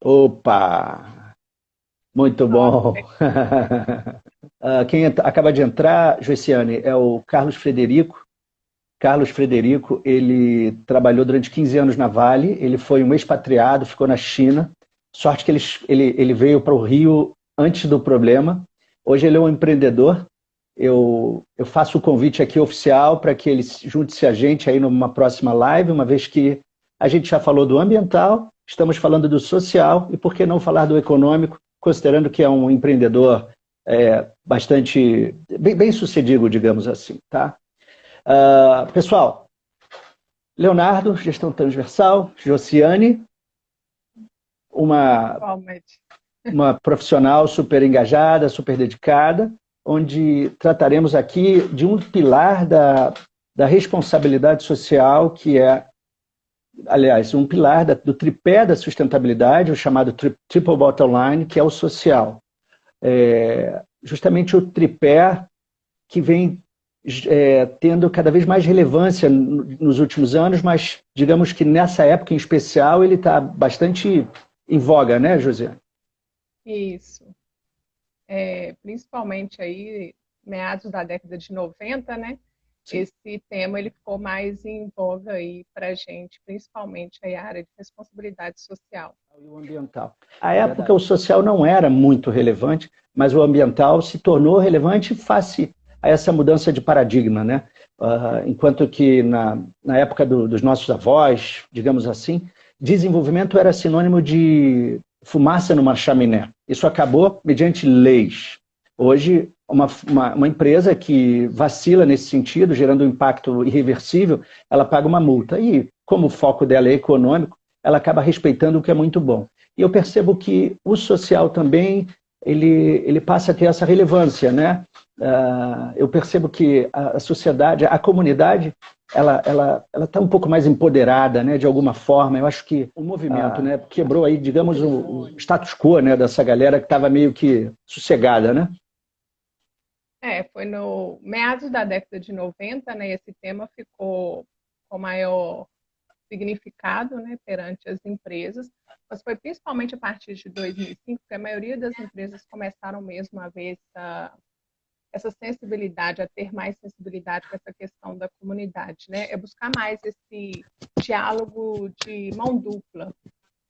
Opa! Muito bom. Nossa, Quem acaba de entrar, Joiciane, é o Carlos Frederico. Carlos Frederico, ele trabalhou durante 15 anos na Vale, ele foi um expatriado, ficou na China. Sorte que ele veio para o Rio antes do problema. Hoje ele é um empreendedor. Eu faço o convite aqui oficial para que ele junte-se a gente aí numa próxima live, uma vez que a gente já falou do ambiental, estamos falando do social, e por que não falar do econômico, considerando que é um empreendedor bastante bem sucedido, digamos assim, tá? Pessoal, Leonardo, gestão transversal, Josiane, uma, igualmente. uma profissional super engajada, super dedicada, onde trataremos aqui de um pilar da responsabilidade social, que é, aliás, um pilar do tripé da sustentabilidade, o chamado Triple Bottom Line, que é o social. Justamente o tripé que vem tendo cada vez mais relevância nos últimos anos, mas digamos que nessa época em especial ele está bastante em voga, né, José? Isso. Principalmente aí, meados da década de 90, né? Sim. Esse tema ele ficou mais em voga aí para a gente, principalmente aí a área de responsabilidade social. E o ambiental. À época, o social não era muito relevante, mas o ambiental se tornou relevante face a essa mudança de paradigma, né? Enquanto que na época dos nossos avós, digamos assim, desenvolvimento era sinônimo de fumaça numa chaminé. Isso acabou mediante leis. Hoje, uma empresa que vacila nesse sentido, gerando um impacto irreversível, ela paga uma multa. E, como o foco dela é econômico, ela acaba respeitando o que é muito bom. E eu percebo que o social também, ele passa a ter essa relevância, né? Eu percebo que a sociedade, a comunidade, ela está um pouco mais empoderada, né, de alguma forma. Eu acho que o movimento, né, quebrou aí, digamos, o status quo, né, dessa galera que estava meio que sossegada, né? Foi no meados da década de 90, né? Esse tema ficou com maior significado, né, perante as empresas, mas foi principalmente a partir de 2005 que a maioria das empresas começaram mesmo a ver essa sensibilidade, a ter mais sensibilidade com essa questão da comunidade, né? É buscar mais esse diálogo de mão dupla.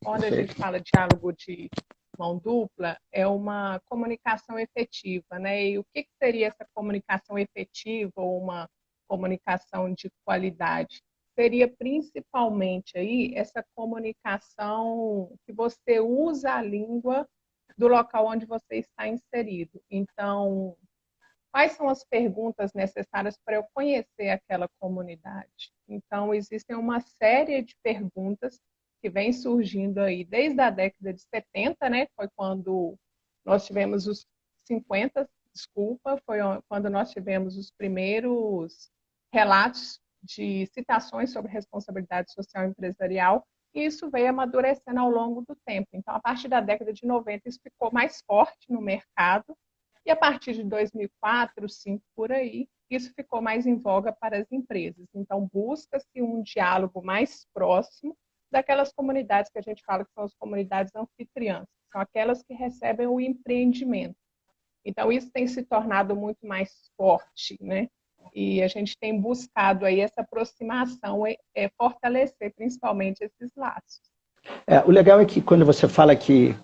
Quando a gente Perfeito. fala diálogo de mão dupla, é uma comunicação efetiva, né? E o que seria essa comunicação efetiva ou uma comunicação de qualidade? Seria principalmente aí essa comunicação que você usa a língua do local onde você está inserido. Então, quais são as perguntas necessárias para eu conhecer aquela comunidade? Então, existem uma série de perguntas que vem surgindo aí desde a década de 70, né? Foi quando nós tivemos os 50, desculpa, foi quando nós tivemos os primeiros relatos de citações sobre responsabilidade social empresarial, e isso veio amadurecendo ao longo do tempo. Então, a partir da década de 90, isso ficou mais forte no mercado, e a partir de 2004, 2005, por aí, isso ficou mais em voga para as empresas. Então, busca-se um diálogo mais próximo daquelas comunidades que a gente fala que são as comunidades anfitriãs, são aquelas que recebem o empreendimento. Então, isso tem se tornado muito mais forte, né? E a gente tem buscado aí essa aproximação, fortalecer principalmente esses laços. O legal é que quando você fala que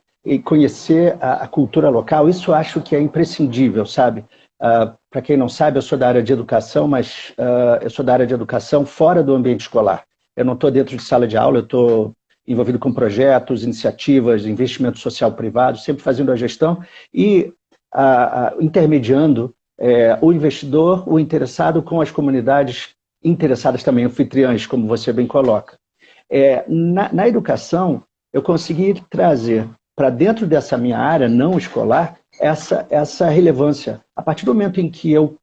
conhecer a cultura local, isso eu acho que é imprescindível, sabe? Para quem não sabe, eu sou da área de educação, mas eu sou da área de educação fora do ambiente escolar. Eu não estou dentro de sala de aula, eu estou envolvido com projetos, iniciativas, investimento social privado, sempre fazendo a gestão e intermediando o investidor, o interessado com as comunidades interessadas também, anfitriãs, como você bem coloca. Na educação, eu consegui trazer para dentro dessa minha área não escolar essa relevância. A partir do momento em que eu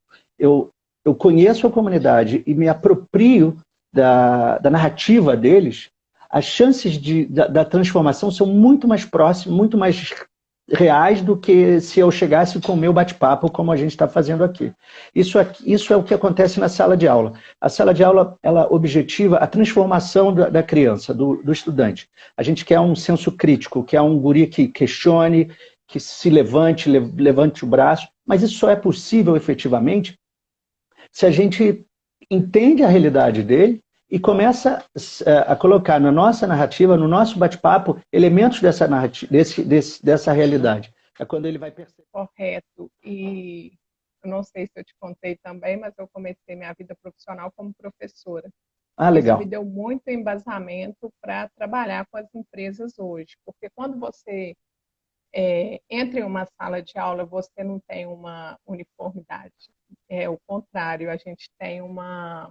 conheço a comunidade e me aproprio da narrativa deles, as chances da transformação são muito mais próximas, muito mais reais do que se eu chegasse com o meu bate-papo, como a gente está fazendo aqui. Isso é o que acontece na sala de aula. A sala de aula, ela objetiva a transformação da criança, do estudante. A gente quer um senso crítico, quer um guri que questione, que se levante o braço, mas isso só é possível efetivamente se a gente entende a realidade dele e começa a colocar na nossa narrativa, no nosso bate-papo, elementos dessa narrativa, dessa realidade. É quando ele vai perceber. Correto. E eu não sei se eu te contei também, mas eu comecei minha vida profissional como professora. Ah, legal. Isso me deu muito embasamento para trabalhar com as empresas hoje. Porque quando você entra em uma sala de aula, você não tem uma uniformidade. É o contrário, a gente tem uma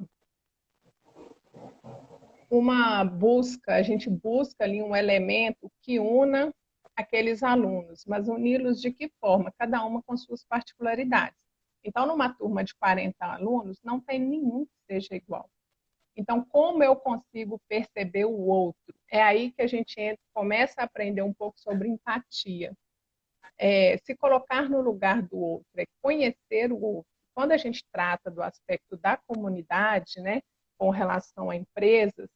busca, a gente busca ali um elemento que una aqueles alunos, mas uni-los de que forma? Cada uma com suas particularidades. Então, numa turma de 40 alunos, não tem nenhum que seja igual. Então, como eu consigo perceber o outro? É aí que a gente começa a aprender um pouco sobre empatia. Se colocar no lugar do outro, é conhecer o outro. Quando a gente trata do aspecto da comunidade, né, com relação a empresas,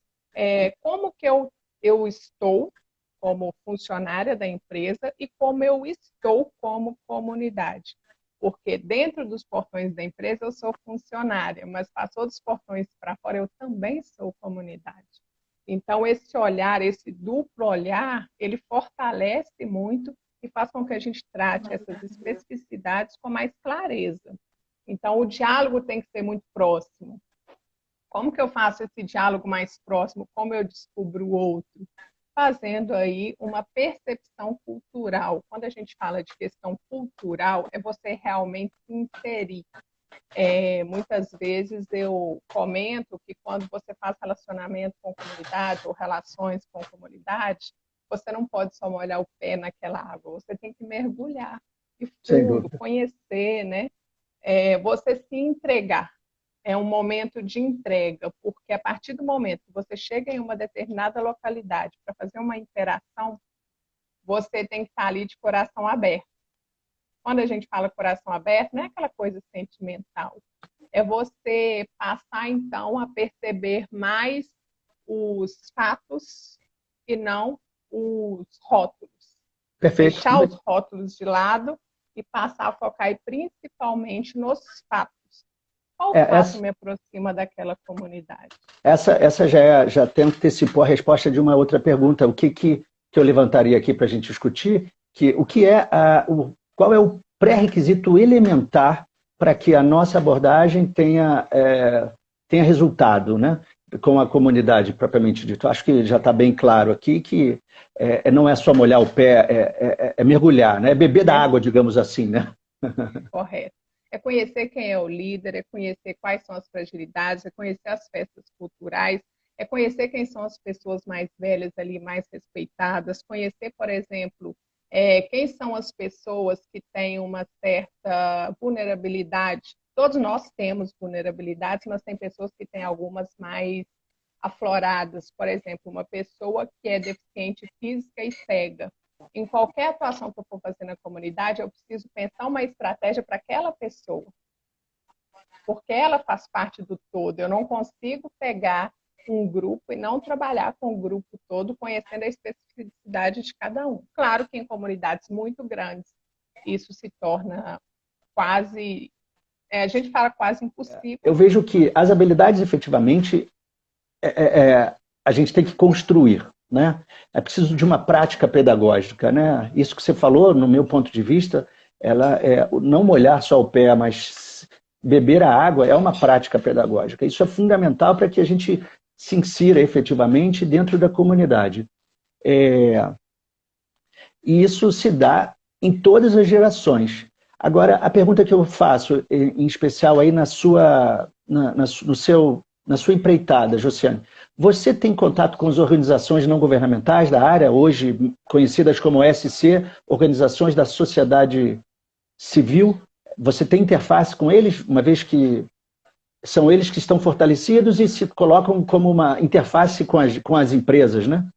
como que eu estou como funcionária da empresa e como eu estou como comunidade. Porque dentro dos portões da empresa eu sou funcionária, mas passou dos portões para fora eu também sou comunidade. Então, esse olhar, esse duplo olhar, ele fortalece muito e faz com que a gente trate essas especificidades com mais clareza. Então, o diálogo tem que ser muito próximo. Como que eu faço esse diálogo mais próximo? Como eu descubro o outro? Fazendo aí uma percepção cultural. Quando a gente fala de questão cultural, é você realmente se inserir. Muitas vezes eu comento que quando você faz relacionamento com comunidade ou relações com comunidade, você não pode só molhar o pé naquela água, você tem que mergulhar e fundo, conhecer, né? Você se entregar. É um momento de entrega, porque a partir do momento que você chega em uma determinada localidade para fazer uma interação, você tem que estar ali de coração aberto. Quando a gente fala coração aberto, não é aquela coisa sentimental. É você passar, então, a perceber mais os fatos e não os rótulos. Perfeito. Deixar os rótulos de lado e passar a focar principalmente nos fatos. Qual fato me aproxima daquela comunidade? Essa já até antecipou a resposta de uma outra pergunta. O que eu levantaria aqui para a gente discutir? Qual é o pré-requisito elementar para que a nossa abordagem tenha resultado, né? Com a comunidade propriamente dito. Acho que já está bem claro aqui que não é só molhar o pé, é mergulhar, né? É beber da água, digamos assim, né? Correto. É conhecer quem é o líder, é conhecer quais são as fragilidades, é conhecer as festas culturais, é conhecer quem são as pessoas mais velhas ali, mais respeitadas, conhecer, por exemplo, quem são as pessoas que têm uma certa vulnerabilidade. Todos nós temos vulnerabilidades, mas tem pessoas que têm algumas mais afloradas. Por exemplo, uma pessoa que é deficiente física e cega. Em qualquer atuação que eu for fazer na comunidade, eu preciso pensar uma estratégia para aquela pessoa. Porque ela faz parte do todo. Eu não consigo pegar um grupo e não trabalhar com o grupo todo, conhecendo a especificidade de cada um. Claro que em comunidades muito grandes, isso se torna quase... a gente fala quase impossível. Eu vejo que as habilidades, efetivamente, a gente tem que construir. Né? É preciso de uma prática pedagógica, né? Isso que você falou, no meu ponto de vista, não molhar só o pé, mas beber a água é uma prática pedagógica. Isso é fundamental para que a gente se insira efetivamente dentro da comunidade. E isso se dá em todas as gerações. Agora, a pergunta que eu faço, em especial aí na sua empreitada, Josiane, você tem contato com as organizações não governamentais da área, hoje conhecidas como OSC, organizações da sociedade civil? Você tem interface com eles, uma vez que são eles que estão fortalecidos e se colocam como uma interface com as empresas, né?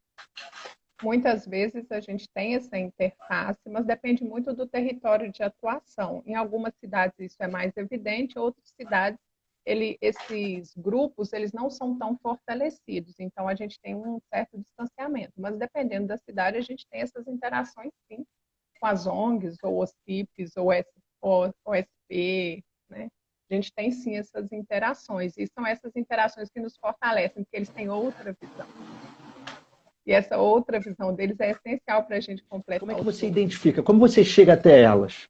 Muitas vezes a gente tem essa interface, mas depende muito do território de atuação. Em algumas cidades isso é mais evidente, outras cidades esses grupos eles não são tão fortalecidos, então a gente tem um certo distanciamento. Mas dependendo da cidade, a gente tem essas interações sim, com as ONGs, ou OSCIPs, ou OSP, né? A gente tem sim essas interações, e são essas interações que nos fortalecem, porque eles têm outra visão. E essa outra visão deles é essencial para a gente completar. Como é que você identifica? Como você chega até elas?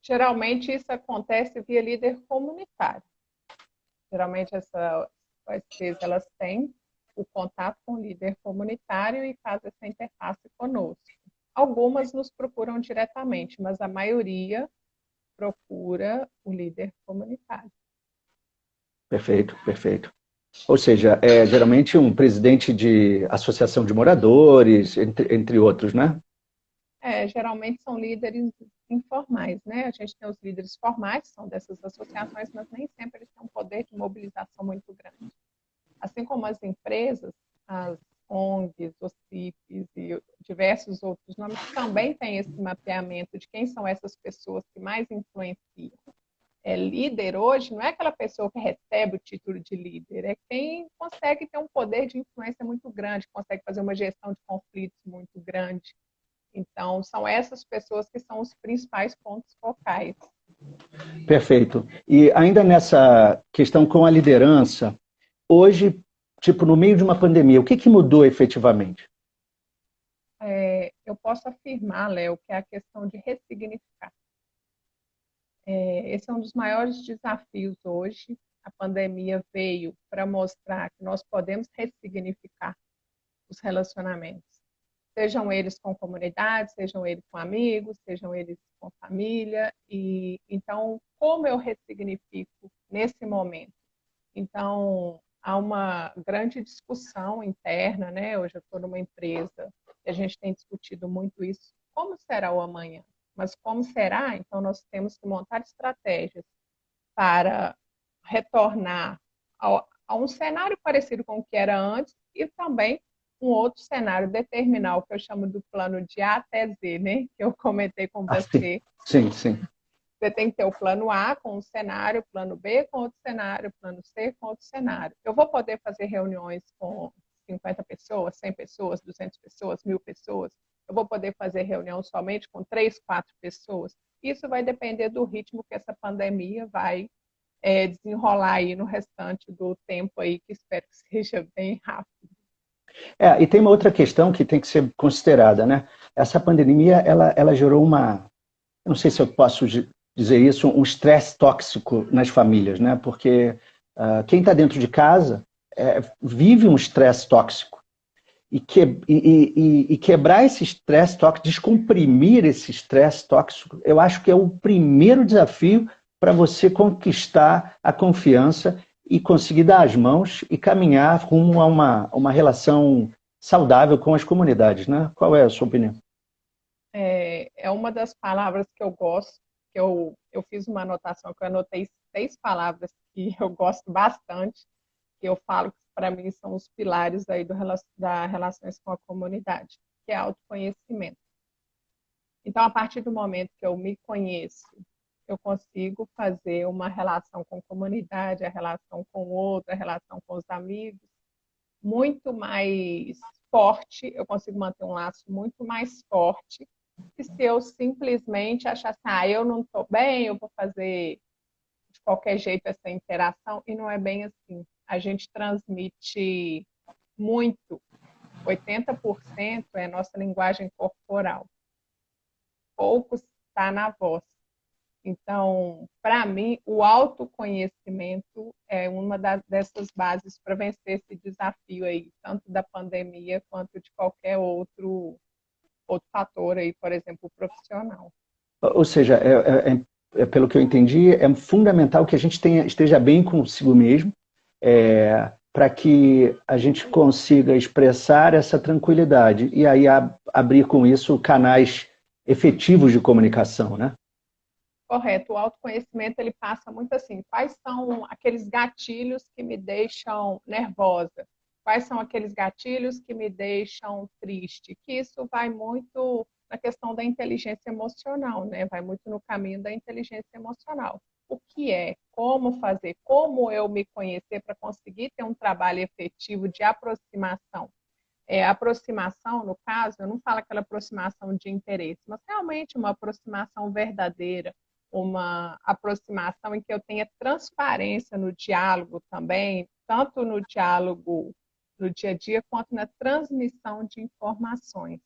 Geralmente isso acontece via líder comunitário. Geralmente essas OSPs, elas têm o contato com o líder comunitário e fazem essa interface conosco. Algumas nos procuram diretamente, mas a maioria procura o líder comunitário. Perfeito, perfeito. Ou seja, é geralmente um presidente de associação de moradores, entre outros, né? Geralmente são líderes informais, né? A gente tem os líderes formais, que são dessas associações, mas nem sempre eles têm um poder de mobilização muito grande. Assim como as empresas, as ONGs, os CIPs e diversos outros nomes também têm esse mapeamento de quem são essas pessoas que mais influenciam. Líder hoje não é aquela pessoa que recebe o título de líder, é quem consegue ter um poder de influência muito grande, consegue fazer uma gestão de conflitos muito grande. Então, são essas pessoas que são os principais pontos focais. Perfeito. E ainda nessa questão com a liderança, hoje, tipo, no meio de uma pandemia, o que mudou efetivamente? Eu posso afirmar, Léo, que é a questão de ressignificar. Esse é um dos maiores desafios hoje. A pandemia veio para mostrar que nós podemos ressignificar os relacionamentos. Sejam eles com comunidade, sejam eles com amigos, sejam eles com família. E então, como eu ressignifico nesse momento? Então, há uma grande discussão interna, né? Hoje eu estou numa empresa e a gente tem discutido muito isso. Como será o amanhã? Mas como será? Então, nós temos que montar estratégias para retornar a um cenário parecido com o que era antes e também um outro cenário, determinar o que eu chamo do plano de A até Z, né? Que eu comentei com você. Sim, sim. Você tem que ter o plano A com um cenário, plano B com outro cenário, plano C com outro cenário. Eu vou poder fazer reuniões com 50 pessoas, 100 pessoas, 200 pessoas, 1000 pessoas. Eu vou poder fazer reunião somente com 3, 4 pessoas. Isso vai depender do ritmo que essa pandemia vai desenrolar aí no restante do tempo aí, que espero que seja bem rápido. E tem uma outra questão que tem que ser considerada, né? Essa pandemia, ela gerou eu não sei se eu posso dizer isso, um estresse tóxico nas famílias, né? Porque quem está dentro de casa vive um estresse tóxico. E quebrar esse estresse tóxico, descomprimir esse estresse tóxico, eu acho que é o primeiro desafio para você conquistar a confiança e conseguir dar as mãos e caminhar rumo a uma relação saudável com as comunidades, né? Qual é a sua opinião? É uma das palavras que eu gosto, que eu fiz uma anotação, que eu anotei 6 palavras que eu gosto bastante, que eu falo que para mim são os pilares aí da relações com a comunidade, que é autoconhecimento. Então, a partir do momento que eu me conheço, eu consigo fazer uma relação com a comunidade, a relação com o outro, a relação com os amigos, muito mais forte, eu consigo manter um laço muito mais forte que se eu simplesmente achasse, eu não estou bem, eu vou fazer de qualquer jeito essa interação, e não é bem assim. A gente transmite muito, 80% é nossa linguagem corporal, pouco está na voz. Então, para mim, o autoconhecimento é uma dessas bases para vencer esse desafio aí, tanto da pandemia quanto de qualquer outro fator aí, por exemplo, profissional. Ou seja, pelo que eu entendi, é fundamental que a gente esteja bem consigo mesmo, para que a gente consiga expressar essa tranquilidade e aí abrir com isso canais efetivos de comunicação, né? Correto. O autoconhecimento, ele passa muito assim, quais são aqueles gatilhos que me deixam nervosa? Quais são aqueles gatilhos que me deixam triste? Que isso vai muito na questão da inteligência emocional, né? Vai muito no caminho da inteligência emocional. O que é? Como fazer? Como eu me conhecer para conseguir ter um trabalho efetivo de aproximação? Aproximação, no caso, eu não falo aquela aproximação de interesse, mas realmente uma aproximação verdadeira, uma aproximação em que eu tenha transparência no diálogo também, tanto no diálogo no dia a dia, quanto na transmissão de informações.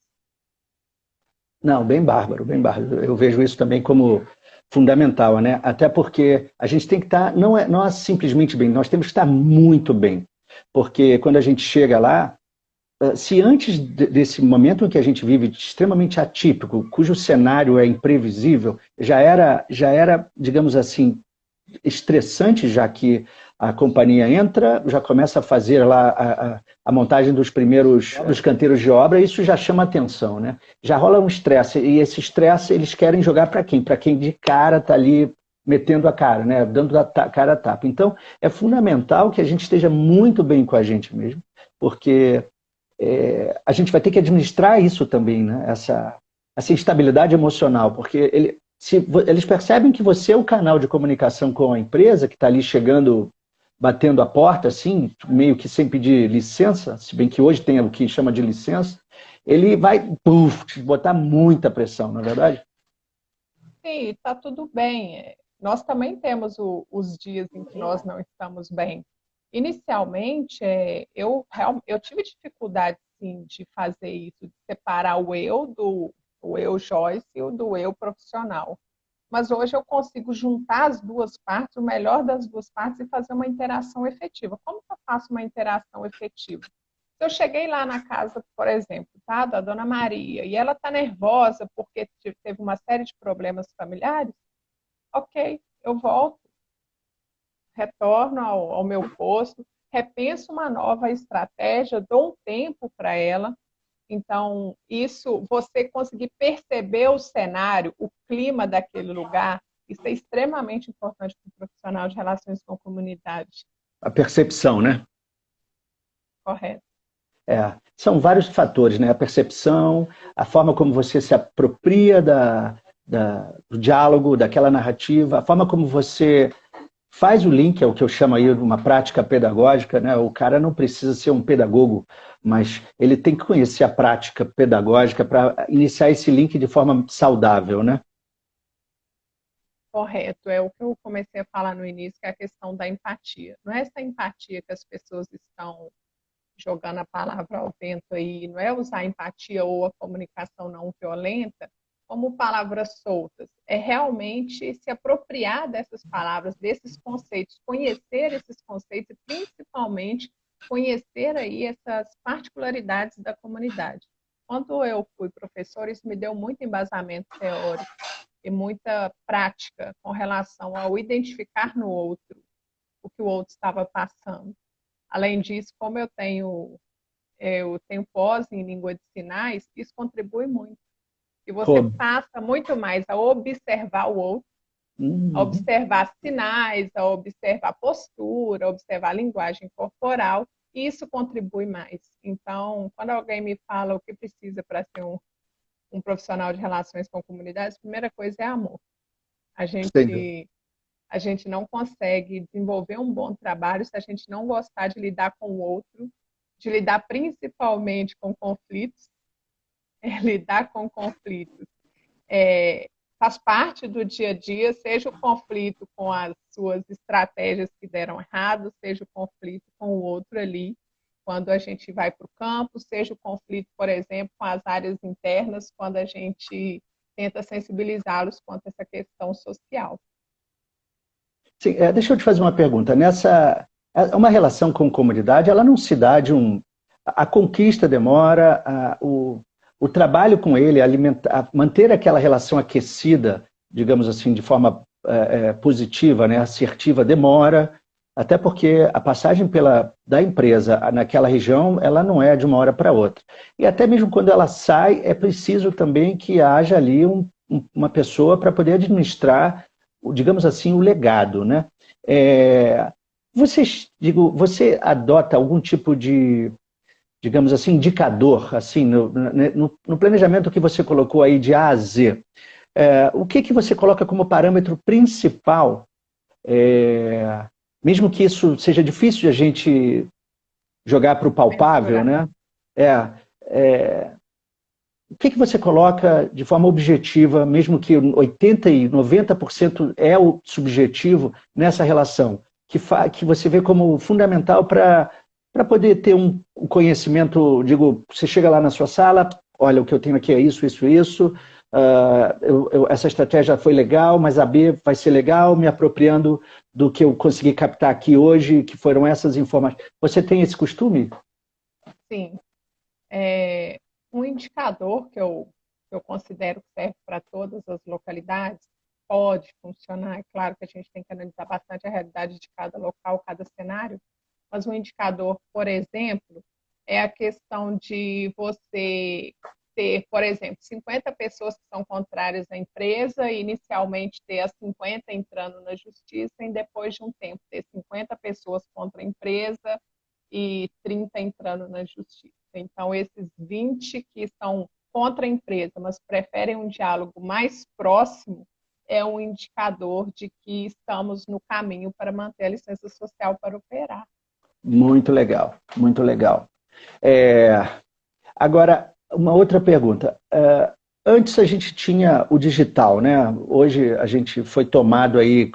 Não, bem bárbaro, bem bárbaro. Eu vejo isso também como fundamental, né? Até porque a gente tem que estar, não é simplesmente bem, nós temos que estar muito bem. Porque quando a gente chega lá, se antes desse momento em que a gente vive extremamente atípico, cujo cenário é imprevisível, já era, digamos assim, estressante, já que a companhia entra, já começa a fazer lá a montagem dos dos canteiros de obra, isso já chama atenção, né? Já rola um estresse, e esse estresse eles querem jogar para quem? Para quem de cara está ali metendo a cara, né? Dando a cara a tapa. Então, é fundamental que a gente esteja muito bem com a gente mesmo, porque a gente vai ter que administrar isso também, né? Essa instabilidade emocional, porque se eles percebem que você é o canal de comunicação com a empresa, que está ali chegando, batendo a porta, assim, meio que sem pedir licença, se bem que hoje tem o que chama de licença, ele vai te botar muita pressão, não é verdade? Sim, está tudo bem. Nós também temos os dias em que nós não estamos bem. Inicialmente, eu tive dificuldade, sim, de fazer isso, de separar o eu Joyce e o do eu profissional. Mas hoje eu consigo juntar as duas partes, o melhor das duas partes e fazer uma interação efetiva. Como que eu faço uma interação efetiva? Se eu cheguei lá na casa, por exemplo, tá, da Dona Maria, e ela está nervosa porque teve uma série de problemas familiares, ok, eu volto, retorno ao meu posto, repenso uma nova estratégia, dou um tempo para ela. Então, isso, você conseguir perceber o cenário, o clima daquele lugar, isso é extremamente importante para o profissional de relações com a comunidade. A percepção, né? Correto. São vários fatores, né? A percepção, a forma como você se apropria do diálogo, daquela narrativa, a forma como você faz o link, é o que eu chamo aí de uma prática pedagógica, né? O cara não precisa ser um pedagogo, mas ele tem que conhecer a prática pedagógica para iniciar esse link de forma saudável, né? Correto, é o que eu comecei a falar no início, que é a questão da empatia. Não é essa empatia que as pessoas estão jogando a palavra ao vento aí, não é usar a empatia ou a comunicação não violenta como palavras soltas, é realmente se apropriar dessas palavras, desses conceitos, conhecer esses conceitos e principalmente conhecer aí essas particularidades da comunidade. Quando eu fui professora, isso me deu muito embasamento teórico e muita prática com relação ao identificar no outro o que o outro estava passando. Além disso, como eu tenho pós em língua de sinais, isso contribui muito. E você passa muito mais a observar o outro, a observar sinais, a observar postura, a observar a linguagem corporal, e isso contribui mais. Então, quando alguém me fala o que precisa para ser um profissional de relações com comunidades, a primeira coisa é amor. A gente não consegue desenvolver um bom trabalho se a gente não gostar de lidar com o outro, de lidar principalmente com conflitos. Lidar com conflitos faz parte do dia a dia, seja o conflito com as suas estratégias que deram errado, seja o conflito com o outro ali, quando a gente vai para o campo, seja o conflito, por exemplo, com as áreas internas, quando a gente tenta sensibilizá-los quanto a essa questão social. Sim, deixa eu te fazer uma pergunta. Uma relação com comunidade, ela não se dá a conquista demora, o trabalho com ele, manter aquela relação aquecida, digamos assim, de forma positiva, né, assertiva, demora, até porque a passagem da empresa naquela região, ela não é de uma hora para outra. E até mesmo quando ela sai, é preciso também que haja ali uma pessoa para poder administrar, digamos assim, o legado, né? você adota algum tipo de, digamos assim, indicador, assim, no planejamento que você colocou aí de A a Z? O que você coloca como parâmetro principal, é, mesmo que isso seja difícil de a gente jogar para o palpável, Mensurar. né? É, o que você coloca de forma objetiva, mesmo que 80% e 90% é o subjetivo nessa relação, que você vê como fundamental para poder ter um conhecimento, digo, você chega lá na sua sala, olha, o que eu tenho aqui é isso, isso, isso, essa estratégia foi legal, mas a B vai ser legal, me apropriando do que eu consegui captar aqui hoje, que foram essas informações. Você tem esse costume? Sim. É, um indicador que eu considero que serve para todas as localidades, pode funcionar, é claro que a gente tem que analisar bastante a realidade de cada local, cada cenário, mas um indicador, por exemplo, é a questão de você ter, por exemplo, 50 pessoas que são contrárias à empresa e inicialmente ter as 50 entrando na justiça e depois de um tempo ter 50 pessoas contra a empresa e 30 entrando na justiça. Então, esses 20 que estão contra a empresa, mas preferem um diálogo mais próximo, é um indicador de que estamos no caminho para manter a licença social para operar. Muito legal, muito legal. É, Agora, uma outra pergunta. Antes a gente tinha o digital, né? Hoje a gente foi tomado aí,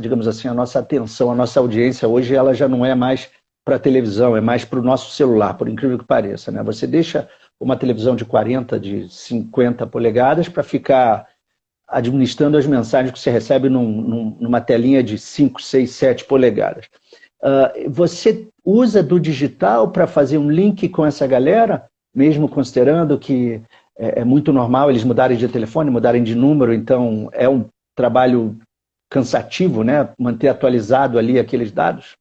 digamos assim, a nossa atenção, a nossa audiência, hoje ela já não é mais para a televisão, é mais para o nosso celular, por incrível que pareça, né? Você deixa uma televisão de 40, de 50 polegadas para ficar administrando as mensagens que você recebe numa telinha de 5, 6, 7 polegadas. Você usa do digital para fazer um link com essa galera, mesmo considerando que é muito normal eles mudarem de telefone, mudarem de número, então é um trabalho cansativo, né? Manter atualizado ali aqueles dados?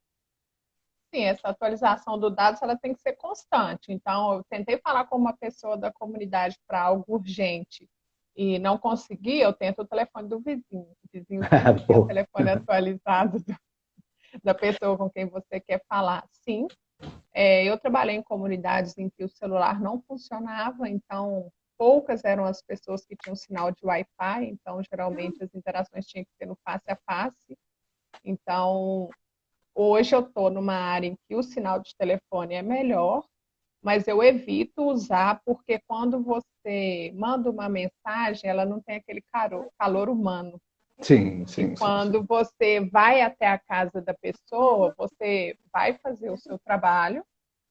Sim, essa atualização do dados ela tem que ser constante. Então, eu tentei falar com uma pessoa da comunidade para algo urgente e não consegui, eu tento o telefone do vizinho. O vizinho sempre tem o Pô, telefone atualizado da pessoa com quem você quer falar. Sim, eu trabalhei em comunidades em que o celular não funcionava, então poucas eram as pessoas que tinham sinal de Wi-Fi, então geralmente as interações tinham que ser no face a face. Então, hoje eu estou numa área em que o sinal de telefone é melhor, mas eu evito usar porque quando você manda uma mensagem, ela não tem aquele calor humano. sim, E sim, sim, sim. quando você vai até a casa da pessoa, você vai fazer o seu trabalho,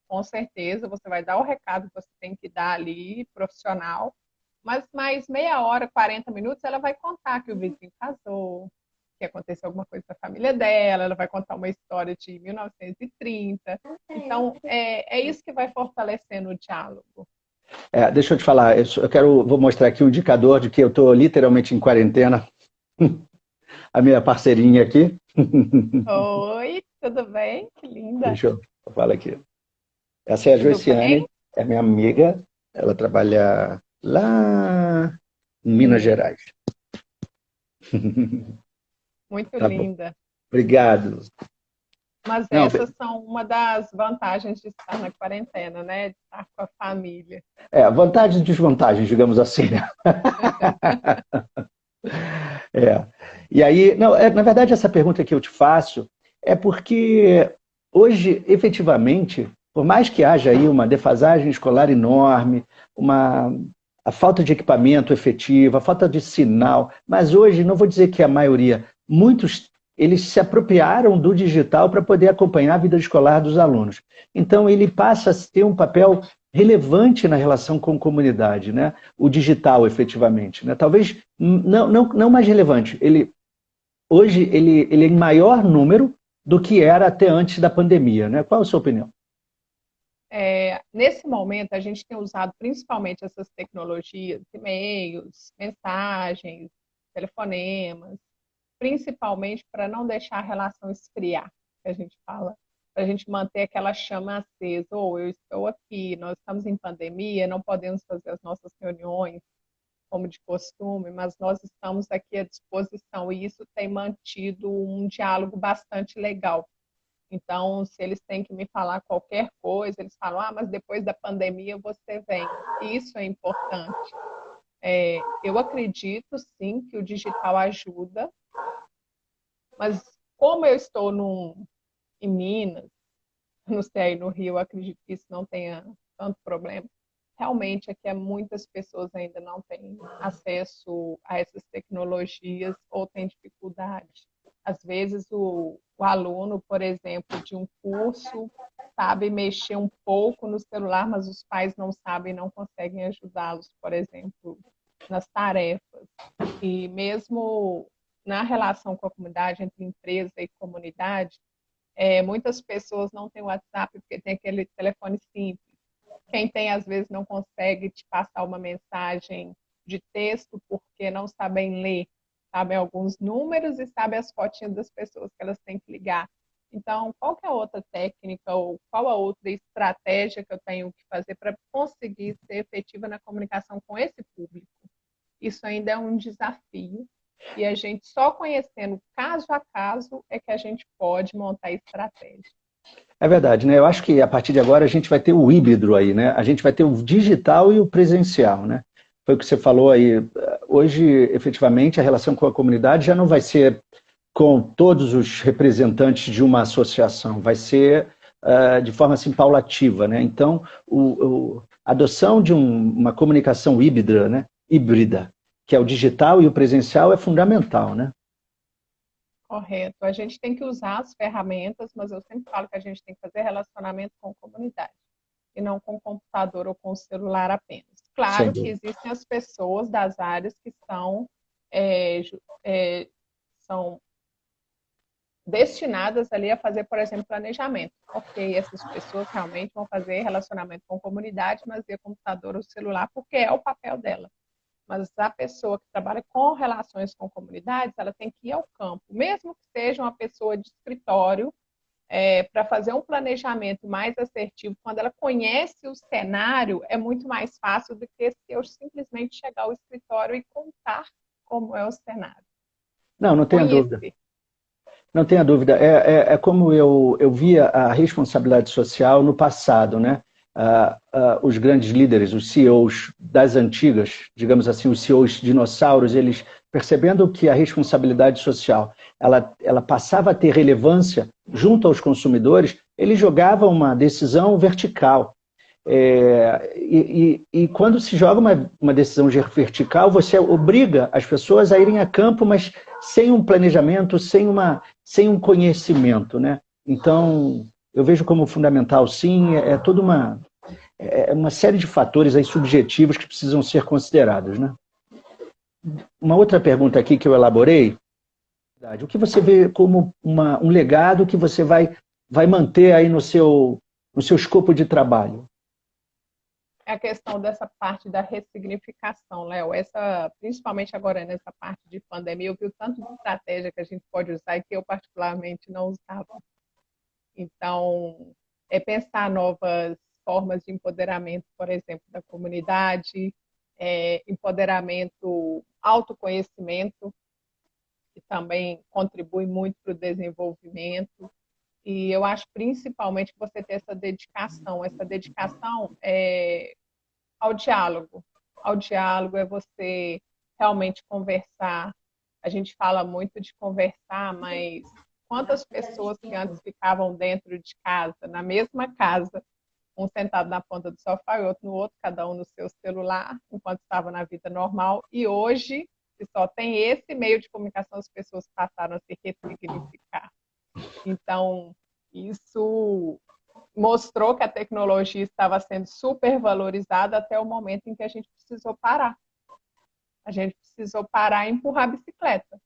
com certeza, você vai dar o recado que você tem que dar ali, profissional, mas mais meia hora, 40 minutos, ela vai contar que o vizinho casou, que aconteceu alguma coisa com a família dela, ela vai contar uma história de 1930. Então, é isso que vai fortalecendo o diálogo. Deixa eu te falar, vou mostrar aqui um indicador de que eu estou literalmente em quarentena. A minha parceirinha aqui. Oi, tudo bem? Que linda. Deixa eu falar aqui. Essa é a Tudo bem? Joiciane, é minha amiga. Ela trabalha lá em Minas Gerais. Muito Tá bom. linda. Obrigado. Mas Não, essas são uma das vantagens de estar na quarentena, né? De estar com a família. vantagens e desvantagens, digamos assim. Né? É. E aí, não, na verdade, essa pergunta que eu te faço é porque hoje, efetivamente, por mais que haja aí uma defasagem escolar enorme, a falta de equipamento efetivo, a falta de sinal, mas hoje, não vou dizer que a maioria, muitos, eles se apropriaram do digital para poder acompanhar a vida escolar dos alunos. Então, ele passa a ter um papel relevante na relação com a comunidade, né? O digital, efetivamente. Né? Talvez não mais relevante. Hoje, ele é em maior número do que era até antes da pandemia. Né? Qual a sua opinião? Nesse momento, a gente tem usado principalmente essas tecnologias, e-mails, mensagens, telefonemas, principalmente para não deixar a relação esfriar, que a gente fala, para a gente manter aquela chama acesa. Ou eu estou aqui, nós estamos em pandemia, não podemos fazer as nossas reuniões como de costume, mas nós estamos aqui à disposição e isso tem mantido um diálogo bastante legal. Então, se eles têm que me falar qualquer coisa, eles falam, ah, mas depois da pandemia você vem. Isso é importante. Eu acredito, sim, que o digital ajuda, mas como eu estou em Minas, não sei, aí no Rio, eu acredito que isso não tenha tanto problema. Realmente, aqui muitas pessoas ainda não têm acesso a essas tecnologias ou têm dificuldade. Às vezes, o aluno, por exemplo, de um curso, sabe mexer um pouco no celular, mas os pais não sabem, não conseguem ajudá-los, por exemplo, nas tarefas. E mesmo na relação com a comunidade, entre empresa e comunidade, muitas pessoas não têm WhatsApp porque tem aquele telefone simples. Quem tem, às vezes, não consegue te passar uma mensagem de texto porque não sabem ler, sabem alguns números e sabem as fotinhas das pessoas que elas têm que ligar. Então, qual que é a outra técnica ou qual a outra estratégia que eu tenho que fazer para conseguir ser efetiva na comunicação com esse público? Isso ainda é um desafio e a gente só conhecendo caso a caso é que a gente pode montar estratégia. É verdade, né? Eu acho que a partir de agora a gente vai ter o híbrido aí, né? A gente vai ter o digital e o presencial, né? Foi o que você falou aí. Hoje, efetivamente, a relação com a comunidade já não vai ser com todos os representantes de uma associação, vai ser de forma assim paulativa, né? Então, a adoção de uma comunicação híbrida, né? Híbrida, que é o digital e o presencial, é fundamental, né? Correto. A gente tem que usar as ferramentas, mas eu sempre falo que a gente tem que fazer relacionamento com a comunidade e não com o computador ou com o celular apenas. Sem Claro que dúvida. existem as pessoas das áreas que são destinadas ali a fazer, por exemplo, planejamento. Ok, essas pessoas realmente vão fazer relacionamento com a comunidade, mas via computador ou celular, porque é o papel dela. Mas a pessoa que trabalha com relações com comunidades, ela tem que ir ao campo, mesmo que seja uma pessoa de escritório, para fazer um planejamento mais assertivo, quando ela conhece o cenário, é muito mais fácil do que se eu simplesmente chegar ao escritório e contar como é o cenário. Não, não tenha dúvida. Conhecer. Não tenha dúvida. É como eu via a responsabilidade social no passado, né? Os grandes líderes, os CEOs das antigas, digamos assim, os CEOs dinossauros, eles percebendo que a responsabilidade social ela passava a ter relevância junto aos consumidores, eles jogavam uma decisão vertical. E quando se joga uma decisão vertical, você obriga as pessoas a irem a campo, mas sem um planejamento, sem um conhecimento, né? Então, eu vejo como fundamental, sim, toda uma série de fatores aí subjetivos que precisam ser considerados, né? Uma outra pergunta aqui que eu elaborei, o que você vê como um legado que você vai manter aí no seu escopo de trabalho? É a questão dessa parte da ressignificação, Léo. Principalmente agora nessa parte de pandemia, eu vi o tanto de estratégia que a gente pode usar e que eu particularmente não usava. Então, é pensar novas formas de empoderamento, por exemplo, da comunidade, empoderamento, autoconhecimento, que também contribui muito para o desenvolvimento. E eu acho principalmente que você ter essa dedicação. Essa dedicação é ao diálogo. Ao diálogo é você realmente conversar. A gente fala muito de conversar, mas quantas pessoas que antes ficavam dentro de casa, na mesma casa, um sentado na ponta do sofá e outro no outro, cada um no seu celular, enquanto estava na vida normal, e hoje, se só tem esse meio de comunicação, as pessoas passaram a se ressignificar. Então, isso mostrou que a tecnologia estava sendo supervalorizada até o momento em que a gente precisou parar. A gente precisou parar e empurrar a bicicleta.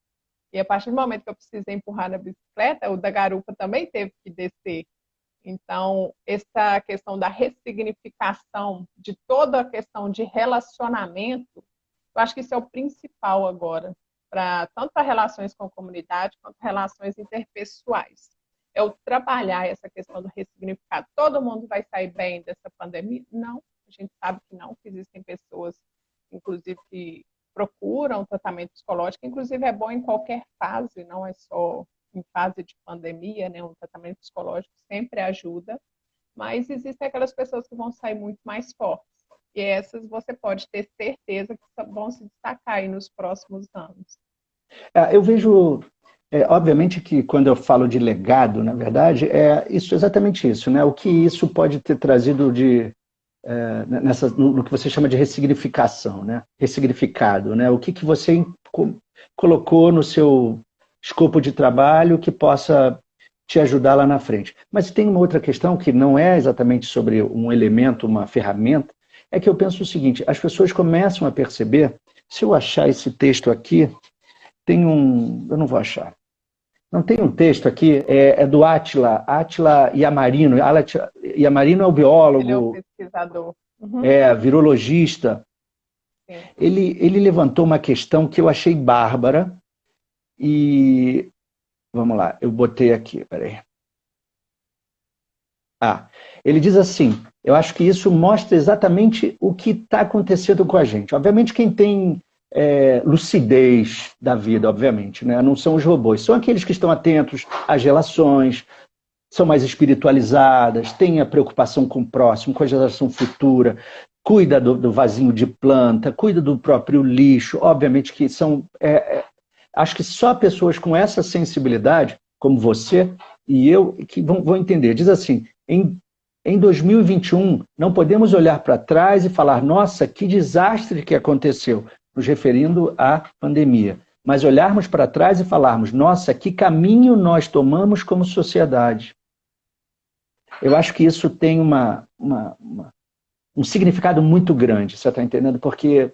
E a partir do momento que eu precisei empurrar na bicicleta, o da garupa também teve que descer. Então, essa questão da ressignificação de toda a questão de relacionamento, eu acho que isso é o principal agora, tanto para relações com a comunidade quanto relações interpessoais. É o trabalhar essa questão do ressignificado. Todo mundo vai sair bem dessa pandemia? Não, a gente sabe que não, que existem pessoas, inclusive, que procuram tratamento psicológico, inclusive é bom em qualquer fase, não é só em fase de pandemia, né, um tratamento psicológico sempre ajuda, mas existem aquelas pessoas que vão sair muito mais fortes. E essas você pode ter certeza que vão se destacar aí nos próximos anos. Eu vejo, obviamente que quando eu falo de legado, na verdade, é isso, exatamente isso, né? O que isso pode ter trazido no que você chama de ressignificação, né? Ressignificado, né? O que você colocou no seu escopo de trabalho que possa te ajudar lá na frente. Mas tem uma outra questão que não é exatamente sobre um elemento, uma ferramenta, é que eu penso o seguinte, as pessoas começam a perceber, se eu achar esse texto aqui, eu não vou achar. Não tem um texto aqui, é do Átila Yamarino. Yamarino é o biólogo. Ele é o pesquisador. Uhum. Virologista. Sim. Ele levantou uma questão que eu achei bárbara e... Vamos lá, eu botei aqui, peraí. Ele diz assim, eu acho que isso mostra exatamente o que está acontecendo com a gente. Obviamente quem tem lucidez da vida, obviamente, né? Não são os robôs, são aqueles que estão atentos às relações, são mais espiritualizadas, têm a preocupação com o próximo, com a geração futura, cuida do vasinho de planta, cuida do próprio lixo, obviamente que são... acho que só pessoas com essa sensibilidade, como você e eu, que vão entender. Diz assim, em 2021, não podemos olhar para trás e falar, nossa, que desastre que aconteceu, nos referindo à pandemia. Mas olharmos para trás e falarmos, nossa, que caminho nós tomamos como sociedade. Eu acho que isso tem um significado muito grande, você está entendendo? Porque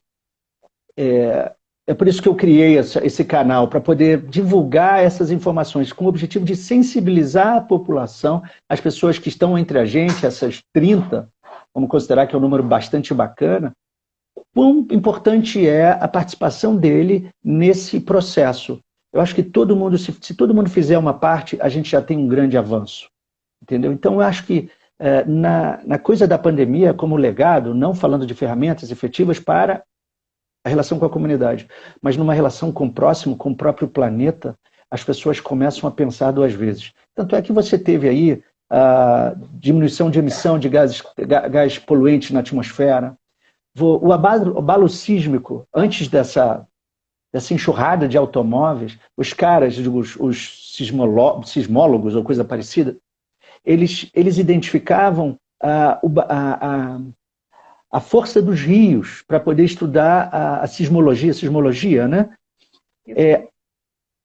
é por isso que eu criei esse canal, para poder divulgar essas informações, com o objetivo de sensibilizar a população, as pessoas que estão entre a gente, essas 30, vamos considerar que é um número bastante bacana, quão importante é a participação dele nesse processo. Eu acho que todo mundo, se todo mundo fizer uma parte, a gente já tem um grande avanço. Entendeu? Então, eu acho que na coisa da pandemia, como legado, não falando de ferramentas efetivas para a relação com a comunidade, mas numa relação com o próximo, com o próprio planeta, as pessoas começam a pensar duas vezes. Tanto é que você teve aí a diminuição de emissão de gás poluentes na atmosfera, o abalo sísmico, antes dessa enxurrada de automóveis, os caras, os sismólogos ou coisa parecida, eles identificavam a força dos rios para poder estudar a sismologia, né?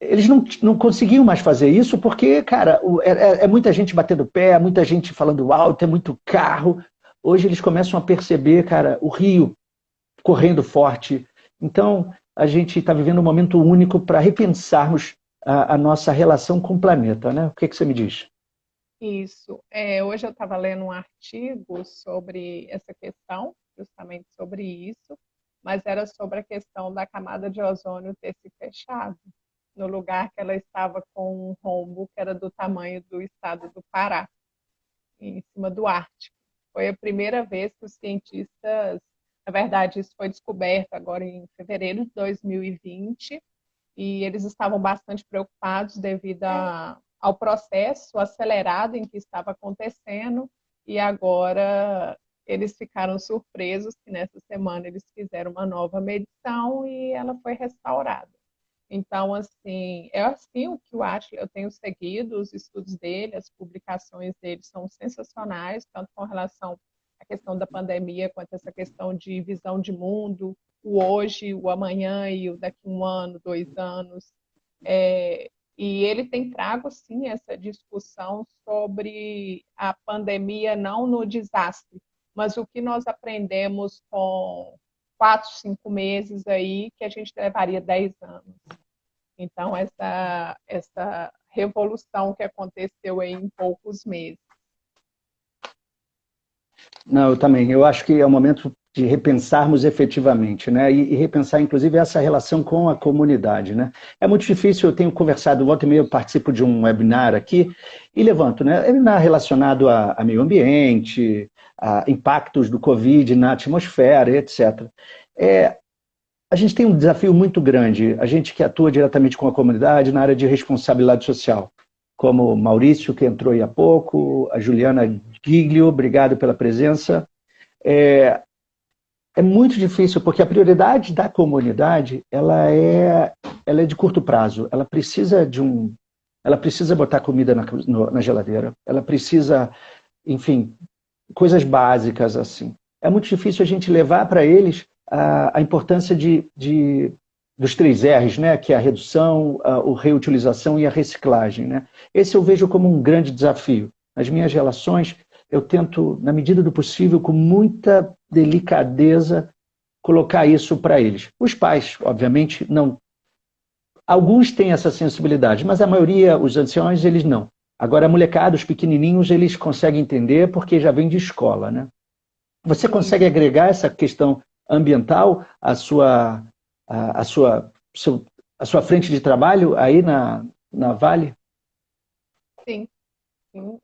Eles não conseguiam mais fazer isso porque, cara, é muita gente batendo pé, muita gente falando alto, é muito carro. Hoje eles começam a perceber, cara, o rio correndo forte. Então, a gente está vivendo um momento único para repensarmos a nossa relação com o planeta, né? O que você me diz? Isso. Hoje eu estava lendo um artigo sobre essa questão, justamente sobre isso, mas era sobre a questão da camada de ozônio ter se fechado, no lugar que ela estava com um rombo que era do tamanho do estado do Pará, em cima do Ártico. Foi a primeira vez que os cientistas, na verdade, isso foi descoberto agora em fevereiro de 2020, e eles estavam bastante preocupados devido ao processo acelerado em que estava acontecendo, e agora eles ficaram surpresos que nessa semana eles fizeram uma nova medição e ela foi restaurada. Então, assim, é assim o que eu acho, eu tenho seguido os estudos dele, as publicações dele são sensacionais, tanto com relação à questão da pandemia, quanto essa questão de visão de mundo, o hoje, o amanhã e o daqui 1 ano, 2 anos. E ele tem trago, sim, essa discussão sobre a pandemia, não no desastre, mas o que nós aprendemos com 4, 5 meses aí, que a gente levaria 10 anos. Então, essa revolução que aconteceu aí em poucos meses. Não, eu também. Eu acho que é o momento de repensarmos efetivamente, né? E repensar, inclusive, essa relação com a comunidade, né? É muito difícil, eu tenho conversado, volta e meia eu participo de um webinar aqui e levanto, né? Webinar relacionado a meio ambiente, a impactos do Covid na atmosfera, etc. a gente tem um desafio muito grande, a gente que atua diretamente com a comunidade na área de responsabilidade social, como o Maurício, que entrou aí há pouco, a Juliana Giglio, obrigado pela presença. É muito difícil, porque a prioridade da comunidade, ela é de curto prazo, ela precisa botar comida na geladeira, ela precisa, enfim, coisas básicas assim. É muito difícil a gente levar para eles a importância dos 3 R's, né? Que é a redução, a reutilização e a reciclagem. Né? Esse eu vejo como um grande desafio. Nas minhas relações, eu tento, na medida do possível, com muita delicadeza, colocar isso para eles. Os pais, obviamente, não. Alguns têm essa sensibilidade, mas a maioria, os anciões, eles não. Agora, a molecada, os pequenininhos, eles conseguem entender porque já vem de escola, né? Você consegue agregar essa questão ambiental à sua frente de trabalho aí na Vale? Sim, sim.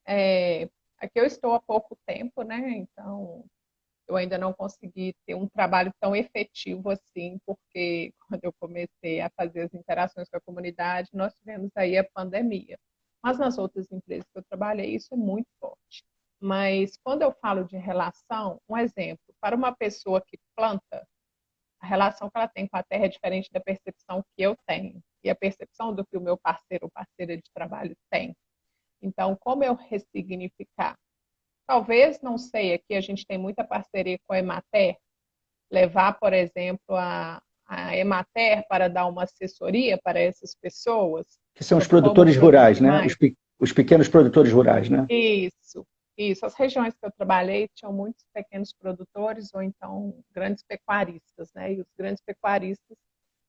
Aqui eu estou há pouco tempo, né? Então, eu ainda não consegui ter um trabalho tão efetivo assim, porque quando eu comecei a fazer as interações com a comunidade, nós tivemos aí a pandemia. Mas nas outras empresas que eu trabalhei, isso é muito forte. Mas quando eu falo de relação, um exemplo, para uma pessoa que planta, a relação que ela tem com a terra é diferente da percepção que eu tenho e a percepção do que o meu parceiro ou parceira de trabalho tem. Então, como eu ressignificar? Talvez, não sei, aqui a gente tem muita parceria com a Emater, levar, por exemplo, a Emater para dar uma assessoria para essas pessoas Que são os sobre como produtores rurais, produzir né? mais. Os pequenos produtores rurais, né? Isso, isso. As regiões que eu trabalhei tinham muitos pequenos produtores ou então grandes pecuaristas, né? E os grandes pecuaristas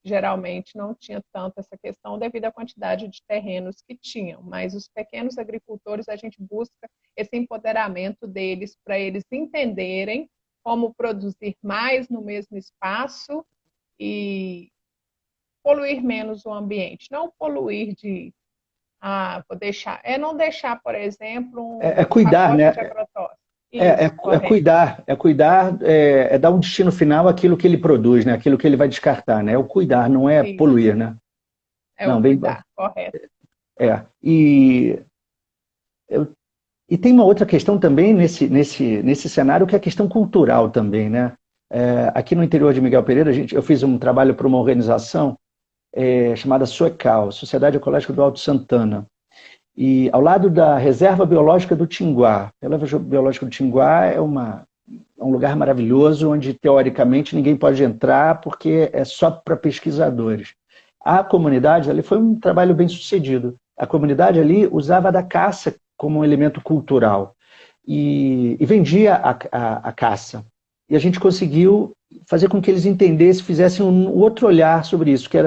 geralmente não tinham tanto essa questão devido à quantidade de terrenos que tinham, mas os pequenos agricultores a gente busca esse empoderamento deles para eles entenderem como produzir mais no mesmo espaço e poluir menos o ambiente, não poluir de vou deixar, não deixar, por exemplo, É um cuidar, pacote né? de agrotóxico. Isso, correto. É dar um destino final àquilo que ele produz, né? Aquilo que ele vai descartar, né? É o cuidar, não é Isso, poluir, né? é o Não, bem, cuidar, correto. é. Eu, e tem uma outra questão também nesse cenário, que é a questão cultural também, né? Aqui no interior de Miguel Pereira, eu fiz um trabalho para uma organização chamada SOECAL, Sociedade Ecológica do Alto Santana. E ao lado da Reserva Biológica do Tinguá. A Reserva Biológica do Tinguá é um lugar maravilhoso, onde, teoricamente, ninguém pode entrar, porque é só para pesquisadores. A comunidade ali foi um trabalho bem sucedido. A comunidade ali usava da caça como um elemento cultural e vendia a caça. E a gente conseguiu fazer com que eles entendessem, fizessem um outro olhar sobre isso, que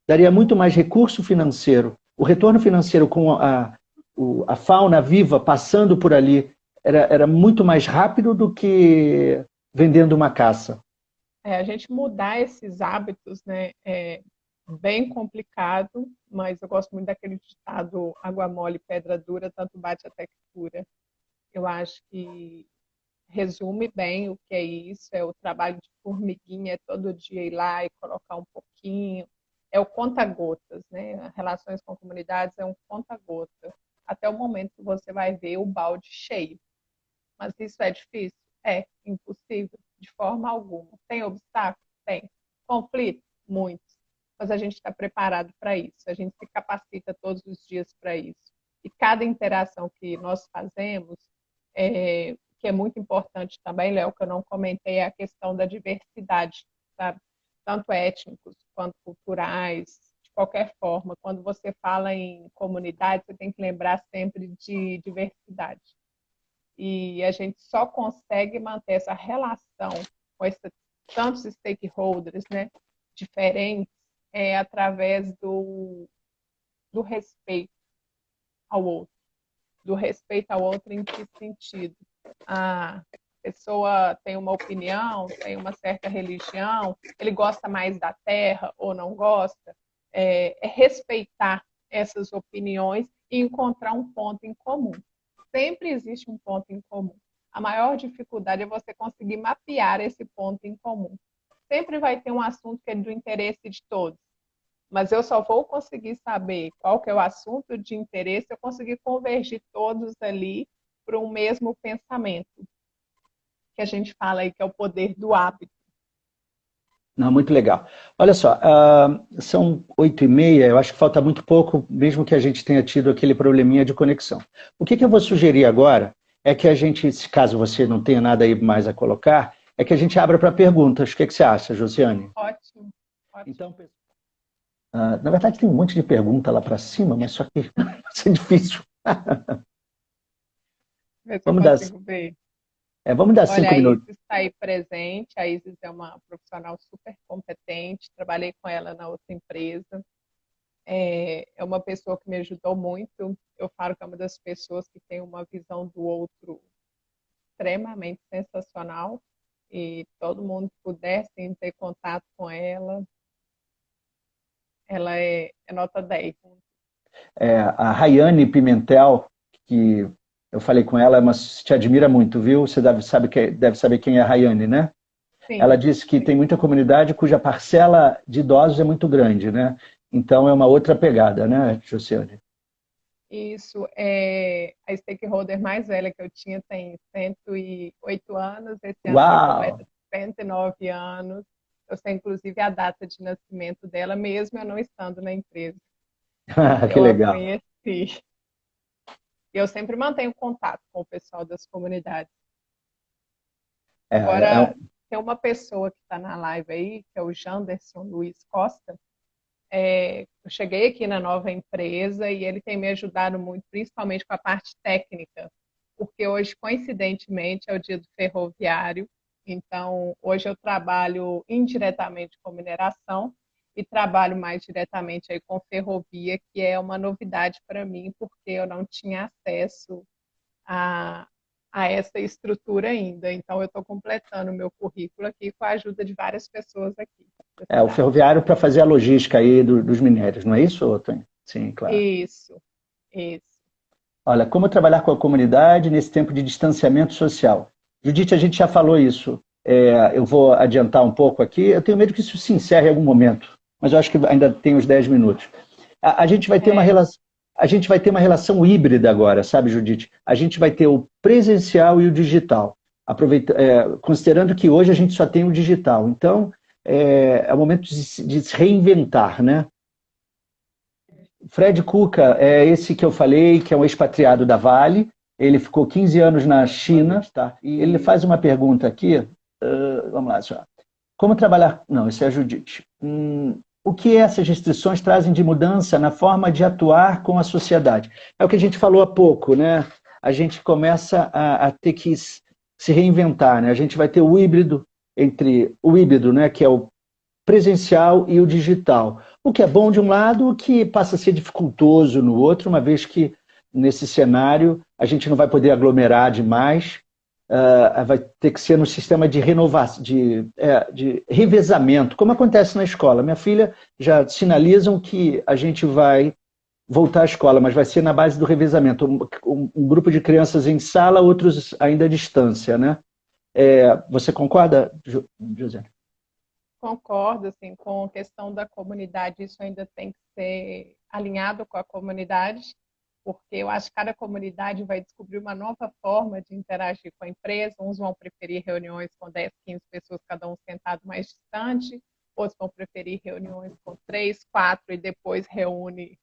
daria muito mais recurso financeiro. O retorno financeiro com a fauna viva passando por ali era muito mais rápido do que vendendo uma caça. A gente mudar esses hábitos, né, é bem complicado, mas eu gosto muito daquele ditado água mole, pedra dura, tanto bate até que cura. Eu acho que resume bem o que é isso, é o trabalho de formiguinha, é todo dia ir lá e colocar um pouquinho, é o conta-gotas, né? Relações com comunidades é um conta-gota, até o momento que você vai ver o balde cheio. Mas isso é difícil? É impossível, de forma alguma. Tem obstáculos? Tem. Conflito? Muitos. Mas a gente está preparado para isso, a gente se capacita todos os dias para isso. E cada interação que nós fazemos, que é muito importante também, Léo, que eu não comentei, é a questão da diversidade, sabe? Tanto étnicos quanto culturais, de qualquer forma. Quando você fala em comunidade, você tem que lembrar sempre de diversidade. E a gente só consegue manter essa relação com tantos stakeholders, né, diferentes, através do respeito ao outro. Do respeito ao outro em que sentido? A pessoa tem uma opinião, tem uma certa religião, ele gosta mais da terra ou não gosta, respeitar essas opiniões e encontrar um ponto em comum. Sempre existe um ponto em comum. A maior dificuldade é você conseguir mapear esse ponto em comum. sempre vai ter um assunto que é do interesse de todos. Mas eu só vou conseguir saber qual que é o assunto de interesse se eu conseguir convergir todos ali para um mesmo pensamento, que a gente fala aí que é o poder do hábito. Não, muito legal. Olha só, são 8h30, eu acho que falta muito pouco, mesmo que a gente tenha tido aquele probleminha de conexão. O que eu vou sugerir agora é que a gente, se caso você não tenha nada aí mais a colocar, é que a gente abra para perguntas. O que você acha, Josiane? Ótimo, ótimo. Então, na verdade tem um monte de pergunta lá para cima, mas só que vai ser difícil. Ver se eu Vamos dar, consigo ver. vamos dar Olha, 5 a minutos. Isis está aí presente. A Isis é uma profissional super competente. Trabalhei com ela na outra empresa. É uma pessoa que me ajudou muito. Eu falo que é uma das pessoas que tem uma visão do outro extremamente sensacional. E todo mundo que pudesse ter contato com ela, ela é nota 10. A Rayane Pimentel, que eu falei com ela, mas te admira muito, viu? Você deve saber quem é a Rayane, né? Ela Sim, disse que sim. tem muita comunidade cuja parcela de idosos é muito grande, né? Então é uma outra pegada, né, Josiane? Isso, é a stakeholder mais velha que eu tinha tem 108 anos, esse ano ela Uau! completa 109 anos. Eu sei, inclusive, a data de nascimento dela, mesmo eu não estando na empresa. Que Eu a legal. conheci. E eu sempre mantenho contato com o pessoal das comunidades. É, é, Agora, é- tem uma pessoa que está na live aí, que é o Janderson Luiz Costa. Eu cheguei aqui na nova empresa e ele tem me ajudado muito, principalmente com a parte técnica, porque hoje, coincidentemente, é o dia do ferroviário, então hoje eu trabalho indiretamente com mineração e trabalho mais diretamente aí com ferrovia, que é uma novidade para mim, porque eu não tinha acesso a, a essa estrutura ainda. Então, eu estou completando o meu currículo aqui com a ajuda de várias pessoas aqui da o cidade. ferroviário para fazer a logística aí dos minérios, não é isso, Tony? Sim, claro. Isso, isso. Olha, como trabalhar com a comunidade nesse tempo de distanciamento social? Judite, a gente já falou isso. Eu vou adiantar um pouco aqui. Eu tenho medo que isso se encerre em algum momento, mas eu acho que ainda tem uns 10 minutos. A gente vai ter uma É, relação, a gente vai ter uma relação híbrida agora, sabe, Judite? A gente vai ter o presencial e o digital. Considerando que hoje a gente só tem o digital. Então, é o momento de se reinventar, né? Fred Kuka é esse que eu falei, que é um expatriado da Vale. Ele ficou 15 anos na China, tá? E ele faz uma pergunta aqui. Vamos lá, só. Como trabalhar? Não, isso é a Judite. O que essas restrições trazem de mudança na forma de atuar com a sociedade? É o que a gente falou há pouco, né? A gente começa a ter que se reinventar, né? A gente vai ter o híbrido, né? Que é o presencial e o digital. O que é bom de um lado, o que passa a ser dificultoso no outro, uma vez que nesse cenário a gente não vai poder aglomerar demais, vai ter que ser no sistema de renovação, de revezamento, como acontece na escola. Minha filha já sinalizam que a gente vai voltar à escola, mas vai ser na base do revezamento. Um grupo de crianças em sala, outros ainda à distância, né? Você concorda, José? concordo assim, com a questão da comunidade, isso ainda tem que ser alinhado com a comunidade, porque eu acho que cada comunidade vai descobrir uma nova forma de interagir com a empresa. Uns vão preferir reuniões com 10, 15 pessoas, cada um sentado mais distante, outros vão preferir reuniões com 3, 4 e depois reúne,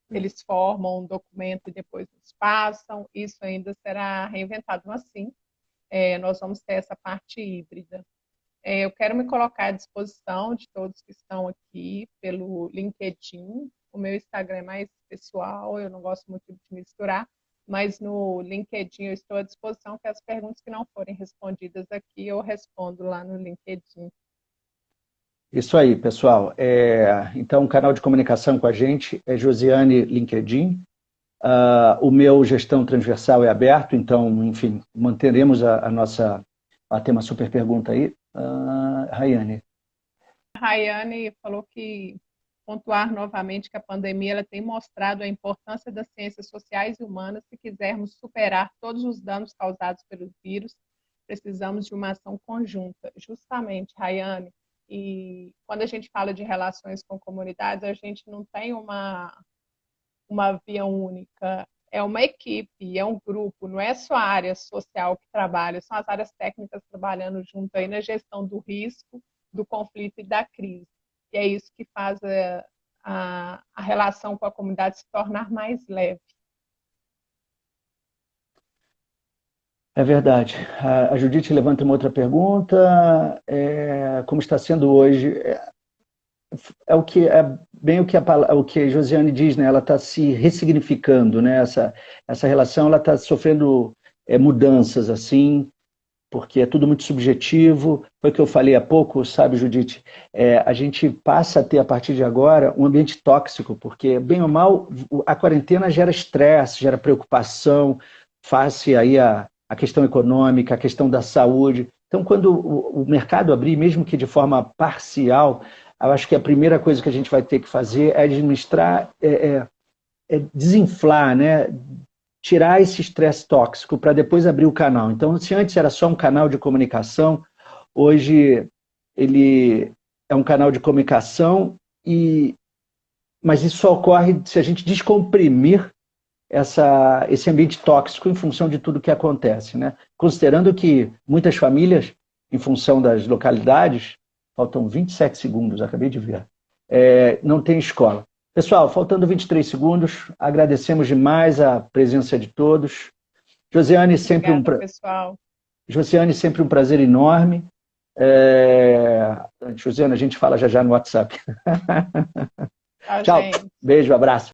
eles formam um documento e depois nos passam. Isso ainda será reinventado, mas sim, nós vamos ter essa parte híbrida. Eu quero me colocar à disposição de todos que estão aqui pelo LinkedIn. O meu Instagram é mais pessoal, eu não gosto muito de misturar, mas no LinkedIn eu estou à disposição, que as perguntas que não forem respondidas aqui eu respondo lá no LinkedIn. Isso aí, pessoal. Então, o canal de comunicação com a gente é Josiane LinkedIn. O meu gestão transversal é aberto, então, enfim, manteremos a nossa. Tem uma super pergunta aí. Rayane. A Rayane falou que pontuar novamente que a pandemia ela tem mostrado a importância das ciências sociais e humanas se quisermos superar todos os danos causados pelo vírus precisamos de uma ação conjunta. Justamente, Rayane, e quando a gente fala de relações com comunidades, a gente não tem uma via única, é uma equipe, é um grupo, não é só a área social que trabalha, são as áreas técnicas trabalhando junto aí na gestão do risco, do conflito e da crise. E é isso que faz a relação com a comunidade se tornar mais leve. É verdade. A Judite levanta uma outra pergunta. Como está sendo hoje? Bem o que a Josiane diz, né? Ela está se ressignificando, né? Essa relação ela está sofrendo mudanças assim, porque é tudo muito subjetivo. Foi o que eu falei há pouco, sabe, Judite? A gente passa a ter, a partir de agora, um ambiente tóxico, porque, bem ou mal, a quarentena gera estresse, gera preocupação, face aí a questão econômica, a questão da saúde. Então, quando o mercado abrir, mesmo que de forma parcial, eu acho que a primeira coisa que a gente vai ter que fazer é administrar, desinflar, né? Tirar esse estresse tóxico para depois abrir o canal. Então, se antes era só um canal de comunicação, hoje ele é um canal de comunicação, mas isso só ocorre se a gente descomprimir esse ambiente tóxico em função de tudo que acontece, né? Considerando que muitas famílias, em função das localidades, faltam 27 segundos, acabei de ver, não tem escola. Pessoal, faltando 23 segundos, agradecemos demais a presença de todos. Josiane, sempre Josiane, sempre um prazer enorme. Josiane, a gente fala já no WhatsApp. Tchau. Beijo, abraço.